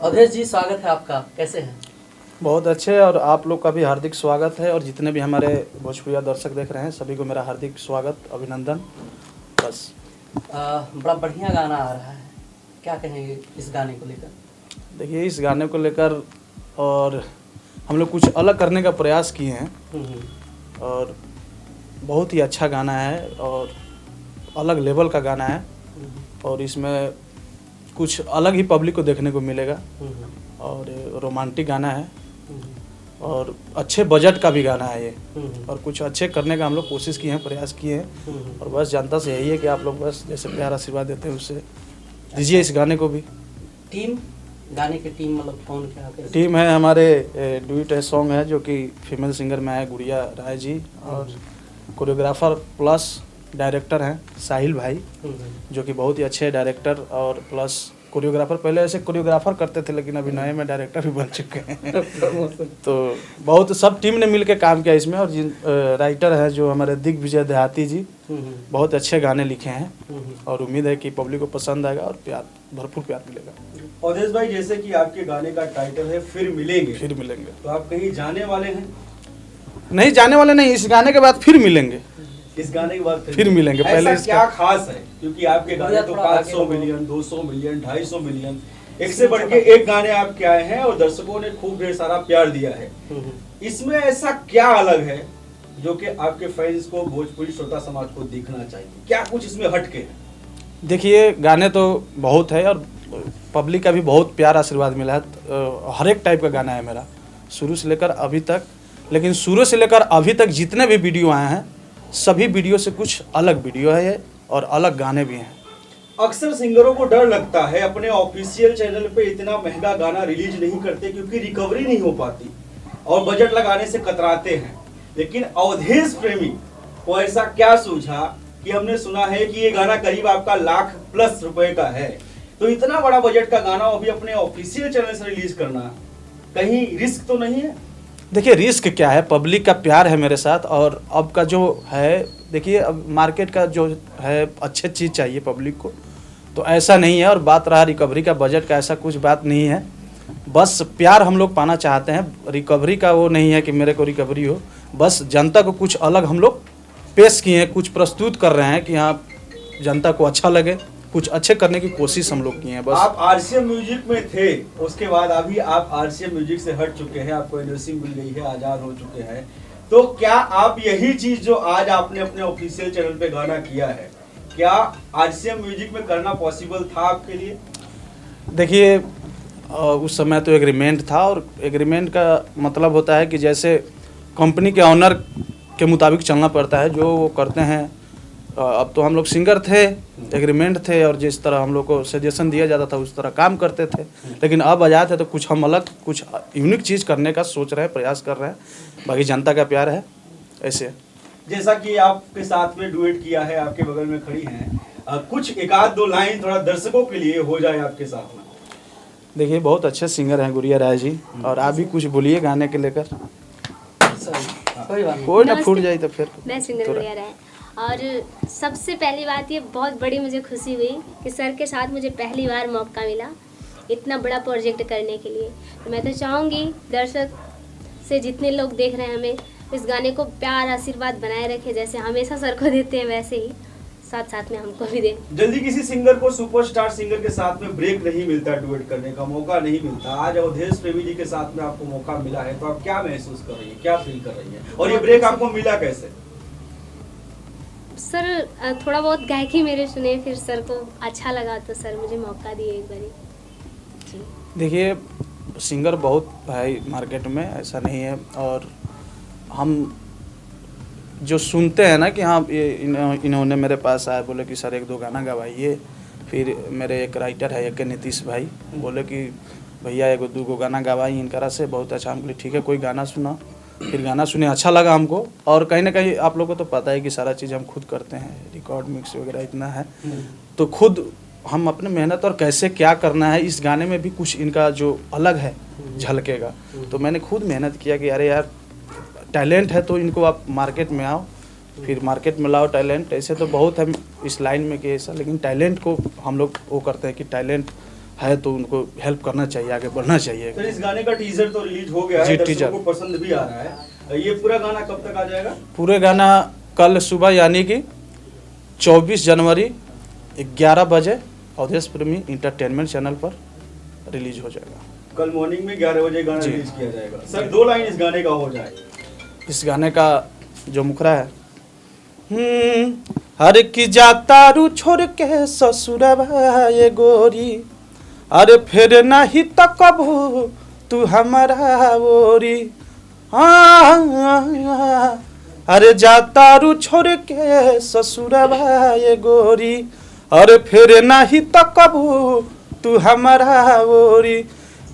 अवधेश जी, स्वागत है आपका। कैसे हैं? बहुत अच्छे, और आप लोग का भी हार्दिक स्वागत है। और जितने भी हमारे भोजपुरिया दर्शक देख रहे हैं सभी को मेरा हार्दिक स्वागत, अभिनंदन। बस बड़ा बढ़िया गाना आ रहा है, क्या कहेंगे इस गाने को लेकर? देखिए, इस गाने को लेकर और हम लोग कुछ अलग करने का प्रयास किए हैं और बहुत ही अच्छा गाना है और अलग लेवल का गाना है और इसमें कुछ अलग ही पब्लिक को देखने को मिलेगा और रोमांटिक गाना है और अच्छे बजट का भी गाना है ये और कुछ अच्छे करने का हम लोग कोशिश किए हैं, प्रयास किए हैं और बस जनता से यही है कि आप लोग बस जैसे प्यार आशीर्वाद देते हैं उससे दीजिए इस गाने को भी। टीम, गाने की टीम मतलब कौन क्या कैसे? टीम है हमारे, डुएट है, सॉन्ग है जो कि फीमेल सिंगर में है गुड़िया राय जी, और कोरियोग्राफर प्लस डायरेक्टर हैं साहिल भाई जो कि बहुत ही अच्छे डायरेक्टर और प्लस कोरियोग्राफर। पहले ऐसे कोरियोग्राफर करते थे लेकिन अभी नए में डायरेक्टर भी बन चुके हैं तो बहुत सब टीम ने मिलकर काम किया इसमें। और जिन राइटर है जो हमारे दिग्विजय देहाती जी, बहुत अच्छे गाने लिखे हैं और उम्मीद है कि पब्लिक को पसंद आएगा और प्यार, भरपूर प्यार मिलेगा। अवधेश भाई, जैसे कि आपके गाने का टाइटल है फिर मिलेंगे, तो आप कहीं जाने वाले हैं? नहीं जाने वाले नहीं, इस गाने के बाद फिर मिलेंगे। इस गाने के बाद फिर मिलेंगे। पहले ऐसा क्या खास है? क्योंकि आपके गाने तो 500 मिलियन, 200 मिलियन, 250 मिलियन, एक से बढ़ के एक गाने आपके आए हैं और दर्शकों ने खूब ढेर सारा प्यार दिया है। इसमें ऐसा क्या अलग है जो कि आपके फैंस को, भोजपुरी श्रोता समाज को देखना चाहिए? क्या कुछ इसमें हटके है? देखिए, गाने तो बहुत है और पब्लिक का भी बहुत प्यार आशीर्वाद मिला है। हर एक टाइप का गाना है मेरा, शुरू से लेकर अभी तक। लेकिन शुरू से लेकर अभी तक जितने भी वीडियो आए हैं सभी वीडियो से कुछ अलग वीडियो है ये और अलग गाने भी हैं। अक्सर सिंगरों को डर लगता है अपने ऑफिशियल चैनल पे इतना महंगा गाना रिलीज नहीं करते क्योंकि रिकवरी नहीं हो पाती और बजट लगाने से कतराते हैं। लेकिन अवधेश प्रेमी को ऐसा क्या सूझा कि हमने सुना है कि ये गाना करीब आपका ₹1,00,000+ रुपए का है, तो इतना बड़ा बजट का गाना अभी अपने ऑफिशियल चैनल से रिलीज करना कहीं रिस्क तो नहीं है? देखिए, रिस्क क्या है, पब्लिक का प्यार है मेरे साथ। और अब का जो है, देखिए अब मार्केट का जो है अच्छी चीज़ चाहिए पब्लिक को, तो ऐसा नहीं है। और बात रहा रिकवरी का, बजट का, ऐसा कुछ बात नहीं है। बस प्यार हम लोग पाना चाहते हैं, रिकवरी का वो नहीं है कि मेरे को रिकवरी हो। बस जनता को कुछ अलग हम लोग पेश किए हैं, कुछ प्रस्तुत कर रहे हैं कि हाँ जनता को अच्छा लगे, कुछ अच्छे करने की कोशिश हम लोग किए हैं। बस आप आरसीएम म्यूजिक में थे, उसके बाद अभी आप आरसीएम म्यूजिक से हट चुके हैं, आपको एनओसी मिल गई है, आजाद हो चुके हैं, तो क्या आप यही चीज जो आज आपने अपने ऑफिशियल चैनल पे गाना किया है, क्या आरसीएम म्यूजिक में करना पॉसिबल था आपके लिए? देखिए, उस समय तो एग्रीमेंट था और एग्रीमेंट का मतलब होता है कि जैसे कंपनी के ऑनर के मुताबिक चलना पड़ता है, जो वो करते हैं। अब तो हम लोग सिंगर थे, एग्रीमेंट थे और जिस तरह हम लोग को सजेशन दिया जाता था उस तरह काम करते थे। लेकिन अब आज़ाद है तो कुछ हम अलग, कुछ यूनिक चीज़ करने का सोच रहे हैं, प्रयास कर रहे हैं। बाकी जनता का प्यार है ऐसे। जैसा कि आपके साथ में डुएट किया है, आपके बगल में खड़ी हैं, कुछ एक आध दो लाइन थोड़ा दर्शकों के लिए हो जाए आपके साथ में। देखिए, बहुत अच्छे सिंगर हैं गुड़िया राय जी, और आप भी कुछ बोलिए गाने के लेकर। कोई ना फूट जाए तो फिर। मैं सिंगर गुड़िया राय, और सबसे पहली बात ये बहुत बड़ी मुझे खुशी हुई कि सर के साथ मुझे पहली बार मौका मिला इतना बड़ा प्रोजेक्ट करने के लिए। तो मैं तो चाहूँगी दर्शक से जितने लोग देख रहे हैं हमें, इस गाने को प्यार आशीर्वाद बनाए रखें, जैसे हमेशा सर को देते हैं वैसे ही साथ साथ में हमको भी दें। जल्दी किसी सिंगर को सुपरस्टार सिंगर के साथ में ब्रेक नहीं मिलता, डुएट करने का मौका नहीं मिलता। आज अवधेश प्रेमी जी के साथ में आपको मौका मिला है, तो आप क्या महसूस कर रही है, क्या फील कर रही है, और ये ब्रेक आपको मिला कैसे? सर थोड़ा बहुत गायकी मेरे सुने, फिर सर को अच्छा लगा तो सर मुझे मौका दिए एक बारी जी। देखिए, सिंगर बहुत है मार्केट में, ऐसा नहीं है। और हम जो सुनते हैं ना कि हाँ ये इन्होंने मेरे पास आए, बोले कि सर एक दो गाना गवाइए। फिर मेरे एक राइटर है एक नीतीश भाई, बोले कि भैया एक दो गो गाना गवाई इनकरा से, बहुत अच्छा। हम बोले ठीक है, कोई गाना सुना। फिर गाना सुने, अच्छा लगा हमको। और कहीं ना कहीं आप लोगों को तो पता है कि सारा चीज़ हम खुद करते हैं, रिकॉर्ड मिक्स वगैरह इतना है, तो खुद हम अपने मेहनत और कैसे क्या करना है, इस गाने में भी कुछ इनका जो अलग है झलकेगा। तो मैंने खुद मेहनत किया कि अरे यार टैलेंट है तो इनको आप मार्केट में आओ, फिर मार्केट में लाओ टैलेंट। ऐसे तो बहुत है इस लाइन में कि ऐसा, लेकिन टैलेंट को हम लोग वो करते हैं कि टैलेंट है तो उनको हेल्प करना चाहिए, आगे बढ़ना चाहिए। सर, इस गाने का टीजर तो रिलीज हो गया जी, है, टीजर दर्शकों को पसंद भी आ रहा है। ये पूरा गाना कब तक आ जाएगा? पूरे गाना कल सुबह यानी कि 24 जनवरी 11 बजे अवधेश प्रेमी इंटरटेनमेंट चैनल पर रिलीज हो जाएगा। कल मॉर्निंग में 11 बजे गाना जी। रिलीज किया जाएगा। सर, 2 लाइन इस गाने का हो जाए। इस गाने का जो मुखरा है, हर की जाता रू छोड़ के ससुरवा ये गोरी, अरे फिर नहीं तो कबू तू हमारा ओरी, अरे जाता रू छोड़ के ससुरवा ये गोरी, अरे फिर नहीं तो कबू तू हमारा ओरी,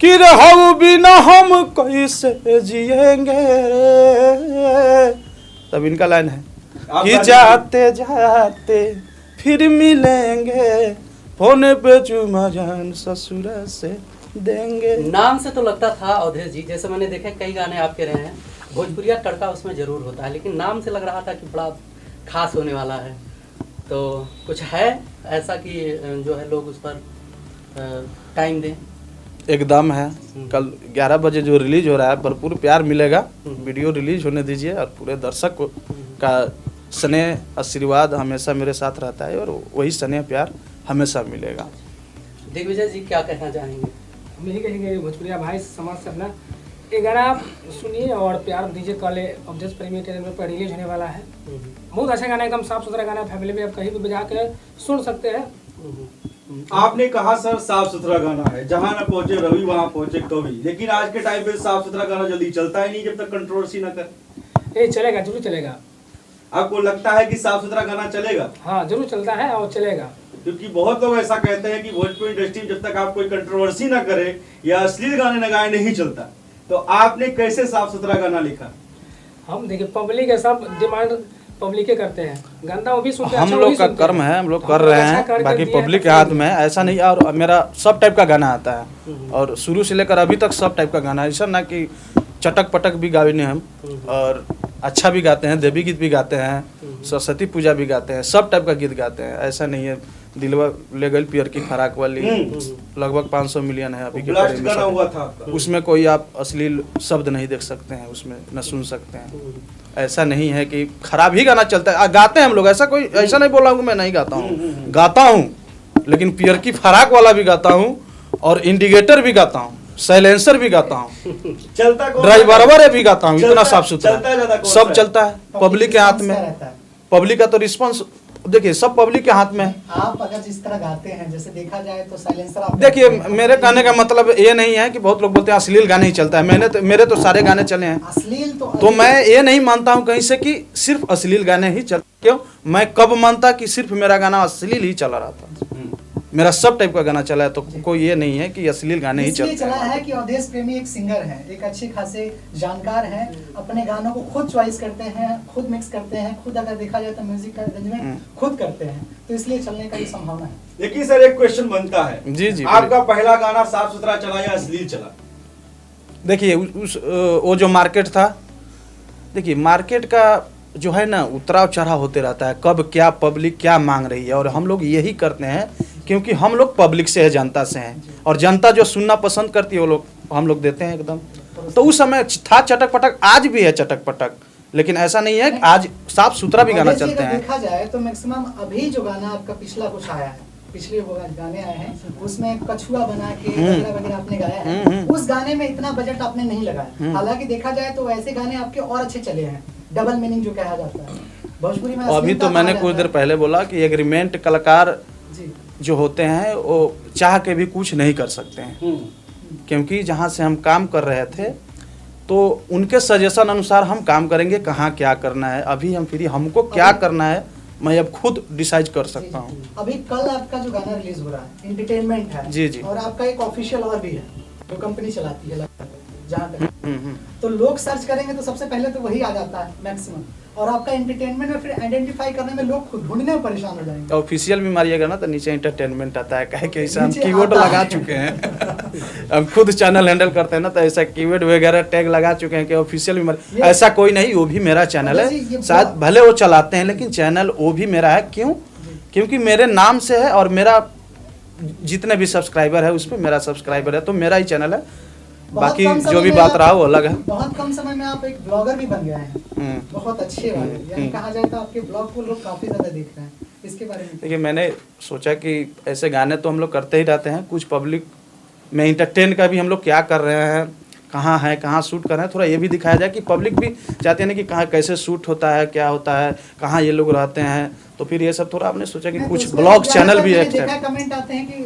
कि रहू बिना हम कैसे जिएंगे। तब इनका लाइन है कि जाते जाते फिर मिलेंगे, फोन पे चुमा जान ससुरा से देंगे। नाम से तो लगता था अवधेश जी, जैसे मैंने देखे कई गाने आपके रहे हैं, भोजपुरिया तड़का उसमें जरूर होता है, लेकिन नाम से लग रहा था कि बड़ा खास होने वाला है। तो कुछ है ऐसा कि जो है लोग उस पर टाइम दें? एकदम है। कल 11 बजे जो रिलीज हो रहा है, भरपूर प्यार मिलेगा। वीडियो रिलीज होने दीजिए और पूरे दर्शक का स्नेह आशीर्वाद हमेशा मेरे साथ रहता है और वही स्नेह प्यार हमेशा मिलेगा। दिग्विजय जी क्या कहना चाहेंगे? हम यही कहेंगे भोजपुरिया भाई समाज से अपना ये गाना आप सुनिए और प्यार दीजिए। कल अवधेश प्रेमी चैनल पर रिलीज होने वाला है। बहुत अच्छा गाना, एकदम साफ सुथरा गाना, फैमिली में आप कहीं भी बजा के सुन सकते हैं। आपने कहा सर साफ सुथरा गाना है, जहां न पहुंचे रवि वहां पहुंचे कवि, लेकिन आज के टाइम पे साफ सुथरा गाना जल्दी चलता ही नहीं जब तक कंट्रोवर्सी ना करे। ये चलेगा, जरूर चलेगा। आपको लगता है कि साफ सुथरा गाना चलेगा? हाँ, जरूर चलता है और चलेगा। क्योंकि बहुत लोग ऐसा कहते हैं कि भोजपुरी इंडस्ट्री में जब तक आप कोई कंट्रोवर्सी ना करे या अश्लील गाने न गाए नहीं चलता। तो आपने कैसे साफ सुथरा गाना लिखा? हम देखिए पब्लिक है, सब डिमांड पब्लिक करते हैं, गंदा वो भी सुनते हैं, हम अच्छा वो लोग भी का सुनते हैं। कर्म है, हम लोग हम कर लोग रहे अच्छा हैं, करके बाकी दिया है, पब्लिक के तो हाथ में है। ऐसा नहीं, और मेरा सब टाइप का गाना आता है और शुरू से लेकर अभी तक सब टाइप का गाना है। ऐसा ना कि चटक पटक भी गावे नहीं हम, और अच्छा भी गाते हैं, देवी गीत भी गाते हैं, सरस्वती पूजा भी गाते हैं, सब टाइप का गीत गाते हैं। ऐसा नहीं है दिलवा ले गई पियर की फराक वाली लगभग 500 मिलियन है अभी के ब्लास्ट गाना हुआ था आपका। उसमें कोई आप अश्लील शब्द नहीं देख सकते हैं, उसमें न सुन सकते हैं। ऐसा नहीं है कि खराब ही गाना चलता है, गाते हैं हम लोग। ऐसा कोई ऐसा नहीं बोल रहा हूँ मैं नहीं गाता हूँ, गाता हूँ, लेकिन पियर की फराक वाला भी गाता हूँ और इंडिकेटर भी गाता हूँ, साइलेंसर भी गाता हूँ, चलता कौन ड्राइवर भी गाता हूँ। इतना साफ चलता सुथरा ज्यादा कौन सब सा चलता है, पब्लिक के हाथ में। पब्लिक का तो रिस्पॉन्स देखिए, सब पब्लिक के हाथ में है। आप अगर जिस तरह गाते हैं, जैसे देखा जाए तो साइलेंसर आप देखिए, मेरे कहने का मतलब ये नहीं है कि बहुत लोग बोलते हैं अश्लील गाने ही चलता है। मेरे तो सारे गाने चले हैं, अश्लील तो मैं ये नहीं मानता हूँ कहीं से कि सिर्फ अश्लील गाने ही चल। क्यों? मैं कब मानता कि सिर्फ मेरा गाना अश्लील ही चला रहा था? मेरा सब टाइप का गाना चला है, तो कोई ये नहीं है कि अश्लील गाने ही इसलिए चलते चला हैं। है कि अवधेश प्रेमी एक सिंगर हैं, एक अच्छे खासे जानकार हैं, अपने गानों को खुद चॉइस करते हैं, खुद मिक्स करते हैं, खुद अगर देखा जाए तो म्यूजिक का अरेंजमेंट खुद करते हैं, तो इसलिए चलने का भी संभावना है। देखिए सर, एक क्वेश्चन बनता है, जी जी, आपका पहला गाना साफ सुथरा चला या अश्लील चला? देखिए वो जो मार्केट था, देखिए मार्केट का जो है ना उतराव चढ़ाव होते रहता है, कब क्या पब्लिक क्या मांग रही है, और हम लोग यही करते हैं क्योंकि हम लोग पब्लिक से है, जनता से हैं, और जनता जो सुनना पसंद करती है वो लोग हम लोग देते हैं एकदम। तो उस समय था चटक पटक, आज भी है चटक पटक, लेकिन ऐसा नहीं है कि आज साफ सुथरा भी गाना चलते हैं। देखा जाए तो मैक्सिमम अभी जो गाना आपका पिछला कुछ आया है, पिछले वो गाने आए हैं, उसमें कछुआ बना के वगैरह वगैरह आपने गाया है, उस गाने में इतना बजट आपने नहीं लगाया। हालांकि देखा जाए तो ऐसे गाने आपके और अच्छे चले हैं, डबल मीनिंग जो कहा जाता है भोजपुरी में। अभी तो मैंने कुछ देर पहले बोला कि एग्रीमेंट कलाकार जो होते हैं वो चाह के भी कुछ नहीं कर सकते हैं, क्योंकि जहाँ से हम काम कर रहे थे तो उनके सजेशन अनुसार हम काम करेंगे, कहाँ क्या करना है। अभी हम फ्री, हमको क्या करना है मैं अब खुद डिसाइड कर सकता हूँ। अभी कल आपका जो गाना रिलीज हो रहा है एंटरटेनमेंट है, जी जी, और आपका एक ऑफिशियल और भी है जो कंपनी चलाती है जहाँ तक, तो लोग सर्च करेंगे तो सबसे पहले तो वही आ जाता है मैक्सिमम, और आपका एंटरटेनमेंट में फिर आइडेंटिफाई करने में लोग खुद ढूंढने में परेशान हो जाएंगे। ऑफिशियल भी मारिएगा ना तो नीचे एंटरटेनमेंट आता है, कहे कि ऐसा हम नीचे कीवर्ड आता लगा है। चुके हैं। हम खुद चैनल हैंडल करते हैं ना, तो ऐसा कीवर्ड वगैरह टैग लगा चुके हैं कि ऑफिशियल भी मार। ऐसा कोई नहीं, वो भी मेरा चैनल है, शायद भले वो चलाते हैं लेकिन चैनल वो भी मेरा है। क्यों? क्योंकि मेरे नाम से है और मेरा जितने भी सब्सक्राइबर है उस पर मेरा सब्सक्राइबर है, तो मेरा ही चैनल है। बहुत बाकी कम समय जो भी में बात आप- रहा वो अलग है। बहुत कम समय में आप एक ब्लॉगर भी बन गए हैं, हम्म। बहुत अच्छे वाले, यानी कहा जाए तो आपके ब्लॉग को लोग काफी ज्यादा देख रहे हैं, इसके बारे में देखिए, मैंने सोचा कि ऐसे गाने तो हम लोग करते ही रहते हैं, कुछ पब्लिक में इंटरटेन का भी हम लोग क्या कर रहे हैं, कहाँ है, कहाँ शूट कर रहे हैं, थोड़ा ये भी दिखाया जाए कि पब्लिक भी चाहते हैं ना कि कहाँ कैसे शूट होता है, क्या होता है, कहाँ ये लोग रहते हैं। तो फिर ये सब थोड़ा हमने सोचा कि नहीं, तो कुछ उसमें ब्लॉग ज्यादातर चैनल भी मैंने है। देखा कमेंट आते हैं कि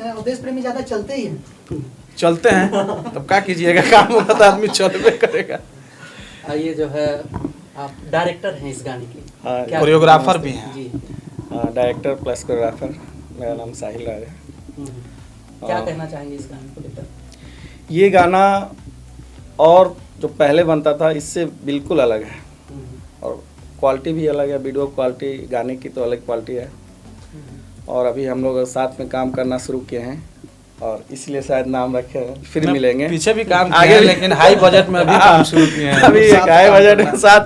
अवधेश प्रेमी ज्यादा चलते ही हैं। चलते हैं तब क्या कीजिएगा, काम होगा तो आदमी चलबे करेगा। ये जो है आप डायरेक्टर हैं इस गाने के, हाँ, क्या कोरियोग्राफर कहना भी चाहते हैं। जी। डायरेक्टर प्लस कोरियोग्राफर, मेरा नाम साहिल राय है। क्या हाँ। कहना चाहेंगे इस गाने को लेकर? ये गाना और जो पहले बनता था इससे बिल्कुल अलग है, और क्वालिटी भी अलग है, वीडियो क्वालिटी, गाने की तो अलग क्वालिटी है। और अभी हम लोग साथ में काम करना शुरू किए हैं और इसलिए शायद नाम रखे हैं, फिर मिलेंगे। पीछे भी काम आगे आगे, भी- लेकिन हाई बजट में अभी काम शुरू किए हैं। अभी एक साथ हाई काम बजट करना। के साथ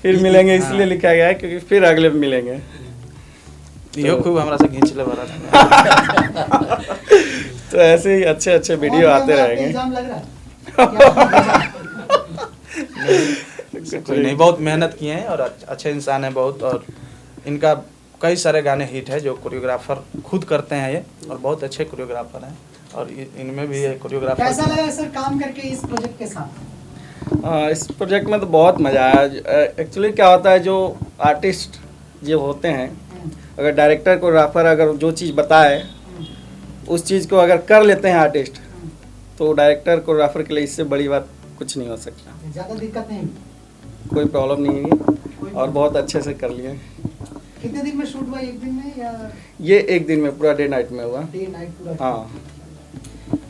फिर मिलेंगे, इसलिए लिखा गया है क्योंकि फिर अगले में मिलेंगे। इहो खूब हमरा से घींच ले बड़ा। तो ऐसे ही अच्छे अच्छे वीडियो और आते आप पे रहेंगे। इल्जाम लग रहा है कोई नहीं, बहुत मेहनत किए हैं और अच्छे इंसान हैं बहुत, और इनका कई सारे गाने हिट है जो कोरियोग्राफर खुद करते हैं ये, और बहुत अच्छे कोरियोग्राफर हैं, और इनमें भी ये कोरियोग्राफर। कैसा लगा सर काम करके इस प्रोजेक्ट के साथ? इस प्रोजेक्ट में तो बहुत मज़ा आया। एक्चुअली क्या होता है, जो आर्टिस्ट जो होते हैं, अगर डायरेक्टर कोरियोग्राफर अगर जो चीज़ बताए उस चीज़ को अगर कर लेते हैं आर्टिस्ट, तो डायरेक्टर कोरियोग्राफर के लिए इससे बड़ी बात कुछ नहीं हो सकता। ज्यादा दिक्कत नहीं, कोई प्रॉब्लम नहीं है और बहुत अच्छे से कर लिए। कितने दिन में शूट हुआ, एक दिन में या ये एक दिन में पूरा डे नाइट में हुआ। डे नाइट पूरा? हाँ,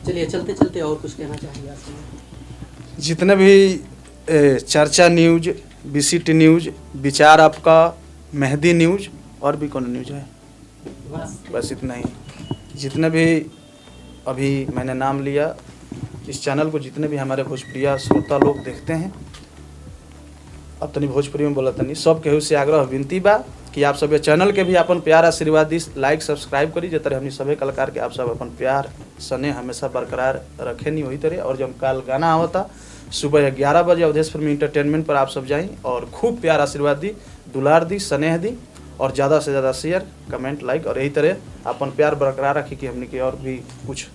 चलिए चलते चलते और कुछ कहना चाहेंगे आप? जितने भी चर्चा न्यूज, बीसीटी न्यूज, विचार आपका, मेहदी न्यूज, और भी कौन न्यूज है, बस इतना ही। जितने भी अभी मैंने नाम लिया, इस चैनल को जितने भी हमारे भोजपुरिया श्रोता लोग देखते हैं, अब तनी भोजपुरी में बोला तनी, सब केहू से आग्रह विनती बा कि आप सब चैनल के भी अपन प्यार आशीर्वाद दी, लाइक सब्सक्राइब करी, जिस तरह हमनी सभी कलाकार के आप सब अपन प्यार स्नेह हमेशा बरकरार रखे नहीं वही तरह। और जब कल गाना आवता सुबह 11 बजे अवधेश प्रेमी इंटरटेनमेंट पर आप सब जाएं और खूब प्यार आशीर्वाद दी, दुलार दी, स्नेह दी, और ज़्यादा से ज़्यादा शेयर, कमेंट, लाइक, और यही तरह अपन प्यार बरकरार रखी कि हमने के और भी कुछ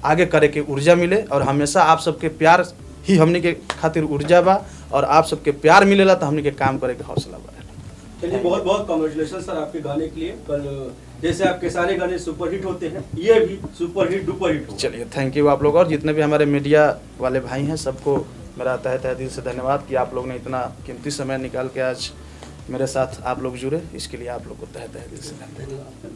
आगे करे के ऊर्जा मिले। और हमेशा आप सबके प्यार ही हमने के खातिर ऊर्जा बा, और आप सबके प्यार मिलेला तो हमने के काम करे के हौसला बढ़ेला। चलिए, बहुत बहुत कॉन्ग्रेचुलेशन सर आपके गाने के लिए। कल जैसे आपके सारे गाने सुपरहिट होते हैं, ये भी सुपरहिट डुपर हिट हो। चलिए, थैंक यू आप लोग, और जितने भी हमारे मीडिया वाले भाई हैं सबको मेरा तहे दिल से धन्यवाद कि आप लोग ने इतना कीमती समय निकाल के आज मेरे साथ आप लोग जुड़े, इसके लिए आप लोग को तहे दिल से धन्यवाद।